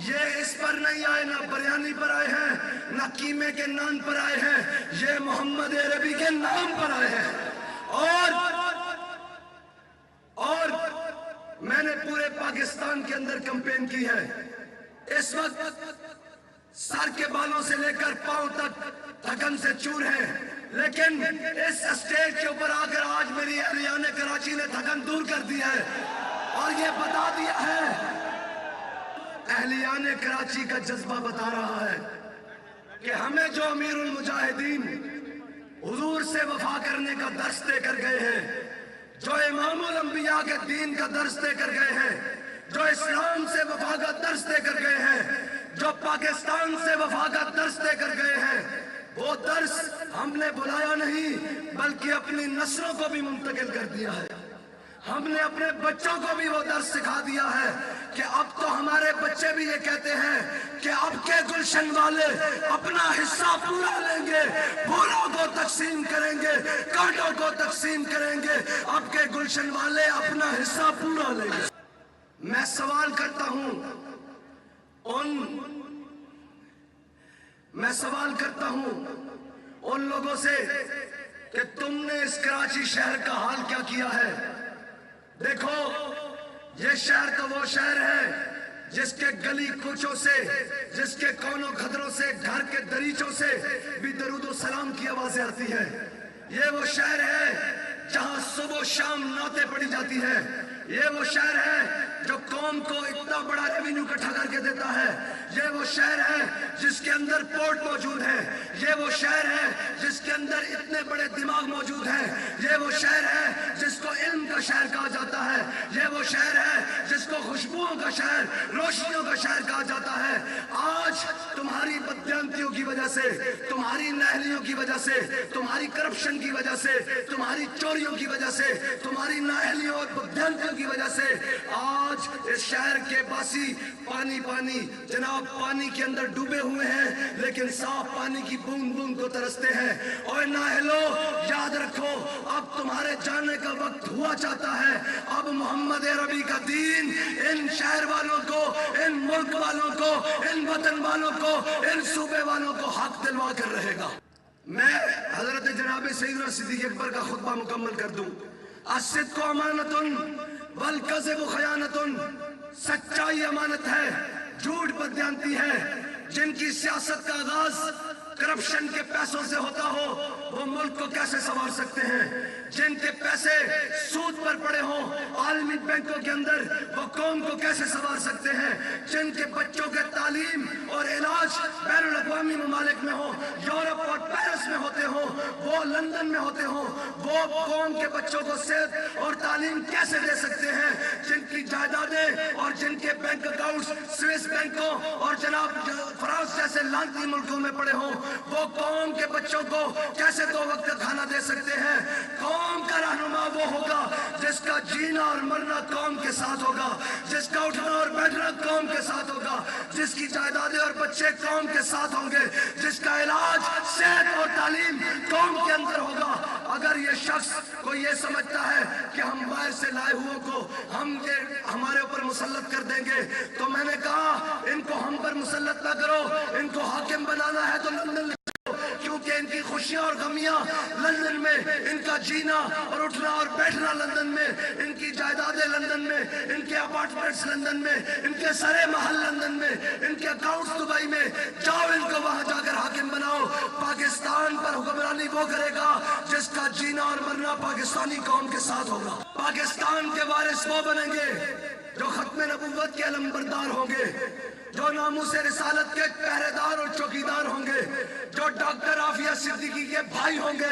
ये इस पर नहीं आए, ना बिरयानी पर आए हैं ना कीमे के नान पर आए हैं, ये मोहम्मद अरबी के नाम पर आए हैं। और कंप्लेन की है। इस वक्त सर के बालों से लेकर पांव तक थकन से चूर है, लेकिन इस स्टेज के ऊपर आकर आज मेरी अहलियाने कराची ने थकन दूर कर दिया है और ये बता दिया है, अहलियाने कराची का जज्बा बता रहा है कि हमें जो अमीरुल मुजाहिदीन हुजूर से वफा करने का दर्स देकर गए हैं, जो इमामुल अंबिया के दीन का दर्स देकर गए हैं, जो इस्लाम से वफा का दर्स देकर गए हैं, जो पाकिस्तान से वफा का दर्स देकर गए हैं, वो दर्स हमने बुलाया नहीं बल्कि अपनी नस्लों को भी मुंतकिल कर दिया है। हमने अपने बच्चों को भी वो दर्स सिखा दिया है कि अब तो हमारे बच्चे भी ये कहते हैं कि अब के गुलशन वाले अपना हिस्सा पूरा लेंगे, फूलों को तकसीम करेंगे, कांटों को तकसीम करेंगे, अब के गुलशन वाले अपना हिस्सा पूरा लेंगे। मैं सवाल करता हूं उन लोगों से कि तुमने इस कराची शहर का हाल क्या किया है। देखो, ये शहर तो वो शहर है जिसके गली कूचों से, जिसके कोनों खदरों से, घर के दरीचों से भी दरूद सलाम की आवाजें आती है। ये वो शहर है जहां सुबह शाम नाते पड़ी जाती है। ये वो शहर है जो कौम को इतना बड़ा रेवेन्यू इकट्ठा करके देता है। ये वो शहर है जिसके अंदर पोर्ट मौजूद है। ये वो शहर है जिसके अंदर इतने बड़े दिमाग मौजूद हैं। ये वो शहर है जिसको इल्म का शहर कहा जाता है। ये वो शहर है जिसको खुशबुओं का शहर, रोशनियों का शहर कहा जाता है। आज तुम्हारी बदयांतियों की वजह से, तुम्हारी नाअहलियों की वजह से, तुम्हारी करप्शन की वजह से, तुम्हारी चोरियों की वजह से, तुम्हारी नाअहलियों और बदयांतियों की वजह से आज इस शहर के बासी पानी पानी जनाब पानी के अंदर डूबे हुए हैं, लेकिन साफ पानी की बूंद बूंद को तरसते हैं। और नाअहलो, याद रखो, अब तुम्हारे जाने का वक्त हुआ चाहता है। अब मोहम्मद अरबी का दीन इन शहर वालों को, इन मुल्क वालों को, इन वतन वालों को, इन सूबे वालों को हक दिलवा कर रहेगा। मैं हजरत जनाब सैयदना सिद्दीक अकबर का खुतबा मुकम्मल कर दूं। अस्सिद्क़ु अमानतुन वल कज़्बु खयानतुन, सच्चाई अमानत है, झूठ बदयांती है। जिनकी सियासत का आगाज करप्शन के पैसों से होता हो, वो मुल्क को कैसे संवार सकते हैं। जिनके पैसे सूद पर पड़े हों आलमी बैंकों के अंदर, वो कौम को कैसे संवार सकते हैं। जिनके बच्चों के तालीम और इलाज बैनुल अक़वामी ममालिक में हो, यूरोप और पेरिस में होते हो, वो लंदन में होते हो, वो कौम के बच्चों को सेहत और तालीम कैसे दे सकते हैं। जिनकी जायदादें और जिनके बैंक अकाउंट्स स्विस बैंकों और जनाब फ्रांस जैसे लानती मुल्कों में पड़े हों, वो कौम के बच्चों को कैसे 2 वक्त का खाना दे सकते हैं। कौम का रहनुमा वो होगा जिसका जीना और मरना कौम के साथ होगा, जिसका उठना और बैठना कौम के साथ होगा, जिसकी जायदादें और बच्चे कौम के साथ होंगे, जिसका इलाज, सेहत और तालीम कौम के अंदर होगा। अगर ये शख्स कोई ये समझता है कि हम बाहर से लाए हुओं को हम ये हमारे ऊपर मुसल्लत कर देंगे, तो मैंने कहा इनको हम पर मुसल्लत ना करो, इनको हाकिम बनाना है तो लंदन, क्योंकि इनकी खुशियां और गमियां लंदन में, इनका जीना और उठना और बैठना लंदन में, इनकी जायदादें लंदन में, इनके अपार्टमेंट्स लंदन में, इनके सारे महल लंदन में, इनके अकाउंट्स दुबई में। जाओ इनको वहां जाकर हाकिम बनाओ। पाकिस्तान पर हुक्मरानी वो करेगा जिसका जीना और मरना पाकिस्तानी कौम के साथ होगा। पाकिस्तान के वारिस वो बनेंगे जो खत्मे नबुव्वत के अलमबरदार होंगे, जो नामूस रिसालत के पहरेदार और चौकीदार होंगे, जो डॉक्टर आफिया सिद्दीकी के भाई होंगे,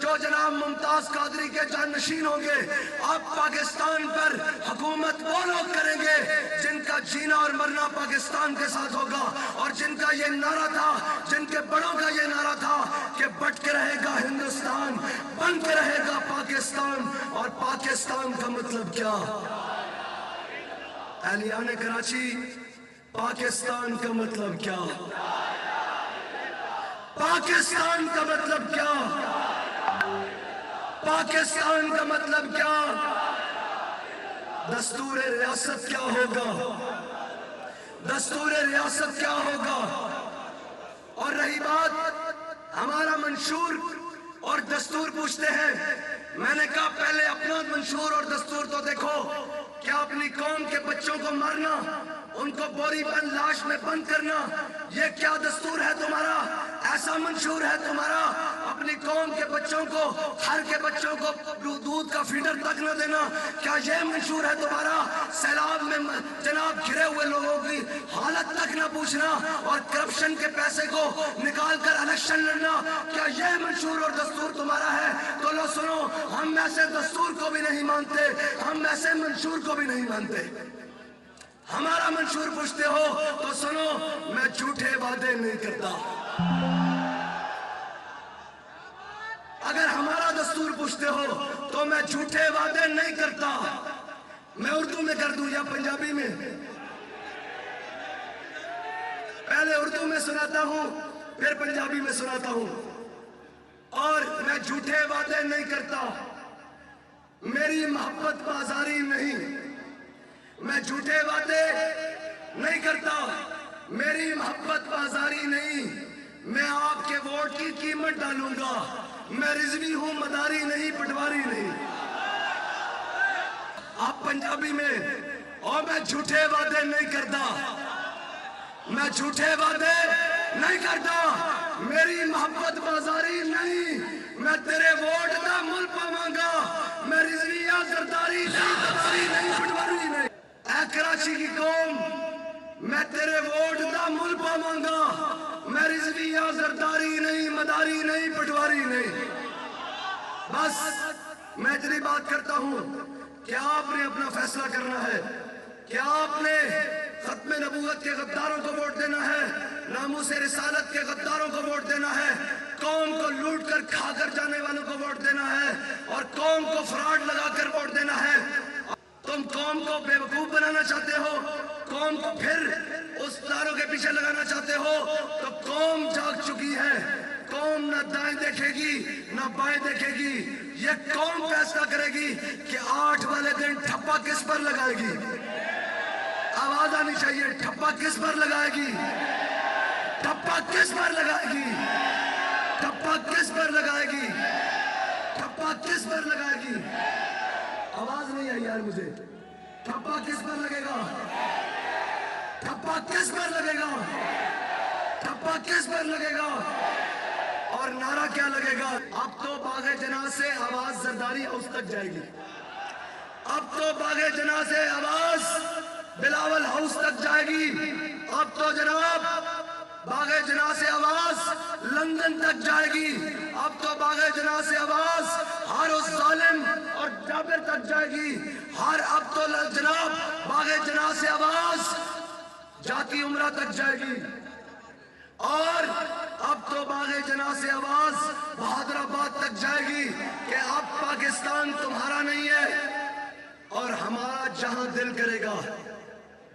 जो जनाब मुमताज कादरी के जानशीन होंगे। अब पाकिस्तान पर हुकूमत वो लोग करेंगे जिनका जीना और मरना पाकिस्तान के साथ होगा, और जिनका ये नारा था, जिनके बड़ों का ये नारा था कि बट के रहेगा हिंदुस्तान, बन के रहेगा पाकिस्तान। और पाकिस्तान का मतलब क्या? अहलियाने कराची, पाकिस्तान का मतलब क्या? पाकिस्तान का मतलब क्या? पाकिस्तान का मतलब क्या? दस्तूर रियासत क्या होगा? दस्तूर रियासत क्या होगा? और रही बात हमारा मंशूर और दस्तूर पूछते हैं, मैंने कहा पहले अपना मंशूर और दस्तूर तो देखो। क्या अपनी कौम के बच्चों को मारना उनको बोरी बंद लाश में बंद करना, ये क्या दस्तूर है तुम्हारा? ऐसा मंशूर है तुम्हारा अपनी कौम के बच्चों को, हर के बच्चों को दूध का फीडर तक न देना? क्या ये मंशूर है तुम्हारा? सैलाब में जनाब घिरे हुए लोगों की हालत तक न पूछना और करप्शन के पैसे को निकाल कर इलेक्शन लड़ना, क्या ये मंशूर और दस्तूर तुम्हारा है? तो लो सुनो, हम ऐसे दस्तूर को भी नहीं मानते, हम ऐसे मंशूर को भी नहीं मानते। हमारा मंशूर पूछते हो तो सुनो, मैं झूठे वादे नहीं करता। अगर हमारा दस्तूर पूछते हो तो मैं झूठे वादे नहीं करता। मैं उर्दू में कर दूं या पंजाबी में? पहले उर्दू में सुनाता हूं, फिर पंजाबी में सुनाता हूं। और मैं झूठे वादे नहीं करता, मेरी मोहब्बत बाजारी नहीं। मैं झूठे वादे नहीं करता, मेरी मोहब्बत बाजारी नहीं। मैं आपके वोट की कीमत डालूंगा, मैं रिजवी हूं, मदारी नहीं, पटवारी नहीं। आप पंजाबी में, और मैं झूठे वादे नहीं करता, मैं झूठे वादे नहीं करता, मेरी मोहब्बत बाजारी नहीं। मैं तेरे वोट का मुल पावांगा, मैं रिजवी या जरदारी नहीं, मदारी नहीं, पटवारी नहीं। ऐ कराची की कौम, मैं तेरे वोट का मुल पावांगा, मैं रिजवी या जरदारी नहीं, मदारी नहीं, पटवारी नहीं। बस मैं इतनी बात करता हूं। क्या आपने अपना फैसला करना है? क्या आपने खत्म नबूवत के गद्दारों को वोट देना है, नामूस रिसालत के गद्दारों को वोट देना है, कौम को लूट कर खाकर जाने वालों को वोट देना है, और कौम को फ्रॉड लगाकर वोट देना है? तुम कौम को बेवकूफ बनाना चाहते हो, कौम को फिर उस तारों के पीछे लगाना चाहते हो, तो कौम जाग चुकी है। कौम न दाएं देखेगी न बाएं देखेगी, ये कौम फैसला करेगी कि 8 वाले दिन ठप्पा किस पर लगाएगी। आवाज आनी चाहिए, ठप्पा किस पर लगाएगी? ठप्पा किस पर लगाएगी? ठप्पा किस पर लगाएगी? ठप्पा किस पर लगाएगी? आवाज नहीं आई यार मुझे। ठप्पा किस पर लगेगा? ठप्पा किस पर लगेगा? ठप्पा किस पर लगेगा? और नारा क्या लगेगा? अब तो बागे जना से आवाज जरदारी हाउस तक जाएगी। अब तो बागे जना से आवाज बिलावल हाउस तक जाएगी। अब तो जनाब बागे जना से आवाज लंदन तक जाएगी। अब तो बागे जना से आवाज हर उस जालिम और जाबिर तक जाएगी। अब तो जनाब बागे जना से आवाज जाती उम्रा तक जाएगी। और अब तो बागे जना से आवाज बहादुराबाद तक जाएगी कि अब पाकिस्तान तुम्हारा नहीं है और हमारा। जहां दिल करेगा,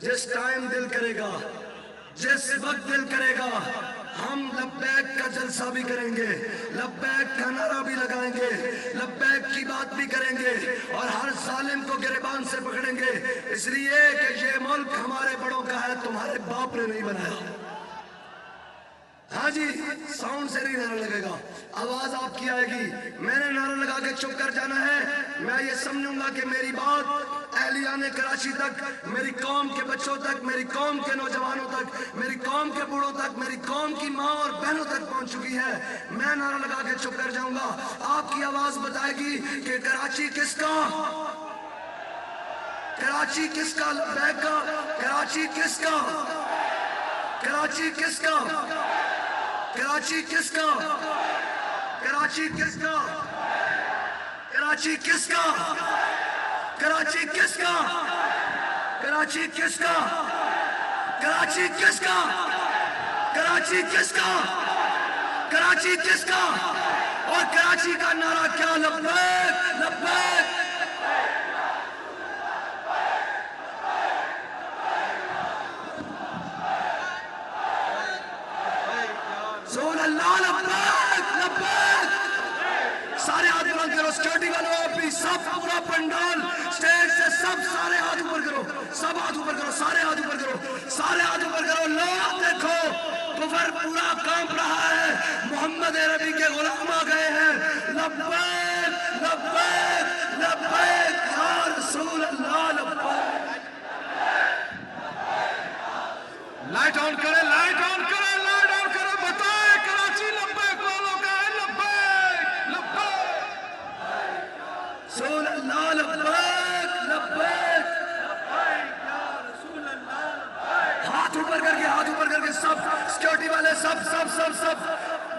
जिस टाइम दिल करेगा, जिस वक्त दिल करेगा, हम लब्बैक का जलसा भी करेंगे, लब्बैक का नारा भी लगाएंगे, लब्बैक की बात भी करेंगे और हर जालिम को गिरबान से पकड़ेंगे। इसलिए कि ये मुल्क हमारे बड़ों का है, तुम्हारे बाप ने नहीं बनाया। हाँ जी, साउंड से नहीं नारा लगेगा, आवाज आपकी आएगी। मैंने नारा लगा के चुप कर जाना है। मैं ये समझूंगा कि मेरी बात अहलियाने कराची तक, मेरी कौम के बच्चों तक, मेरी कौम के नौजवानों तक, मेरी कौम के बूढ़ों तक, मेरी कौम की माँ और बहनों तक पहुंच चुकी है। मैं नारा लगा के चुप कर जाऊंगा। आपकी आवाज बताएगी कि कराची किसका, कराची किसका, लब्बैक का, कराची किसका, कराची किसका, कराची किसका, कराची किसका, कराची किसका, कराची किसका, कराची किसका, कराची किसका, कराची किसका, कराची किसका। और कराची का नारा क्या? लब्बैक, लब्बैक। सारे हाथ बुलंद करो, सिक्योरिटी वालों आप भी, सब पूरा पंडाल स्टेज से सब सारे हाथ ऊपर करो, सब हाथ ऊपर करो, सारे हाथ ऊपर करो, सारे हाथ ऊपर करो। लोग देखो कुफर पूरा कांप रहा है, मोहम्मद अरबी के गुलाम आ गए हैं। लब्बैक लब्बैक लब्बैक या रसूल अल्लाह, लब्बैक। रसूल अल्लाह लब्बैक लब्बैक लब्बैक या रसूल अल्लाह लब्बैक। हाथ ऊपर करके सब सिक्योरिटी वाले सब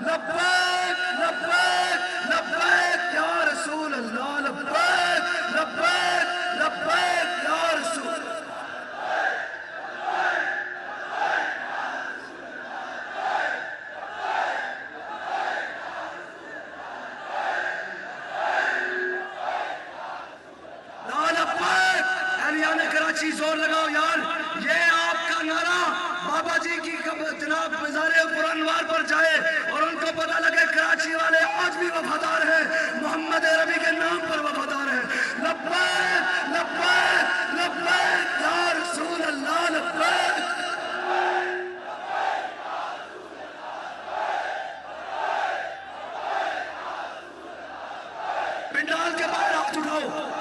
लब्बैक लब्बैक लब्बैक या रसूल अल्लाह लब्बैक लब्बैक लब्बैक या रसूल। कराची जोर लगाओ यार, ये आपका नारा बाबा जी की जनाब मज़ार पुरनवार पर जाए और उनको पता लगे कराची वाले आज भी वफादार हैं, मोहम्मद अरबी के नाम पर वफादार हैं। लब्बैक लब्बैक लब्बैक या रसूल अल्लाह लब्बैक। पिंडाल के बाहर हाथ उठाओ।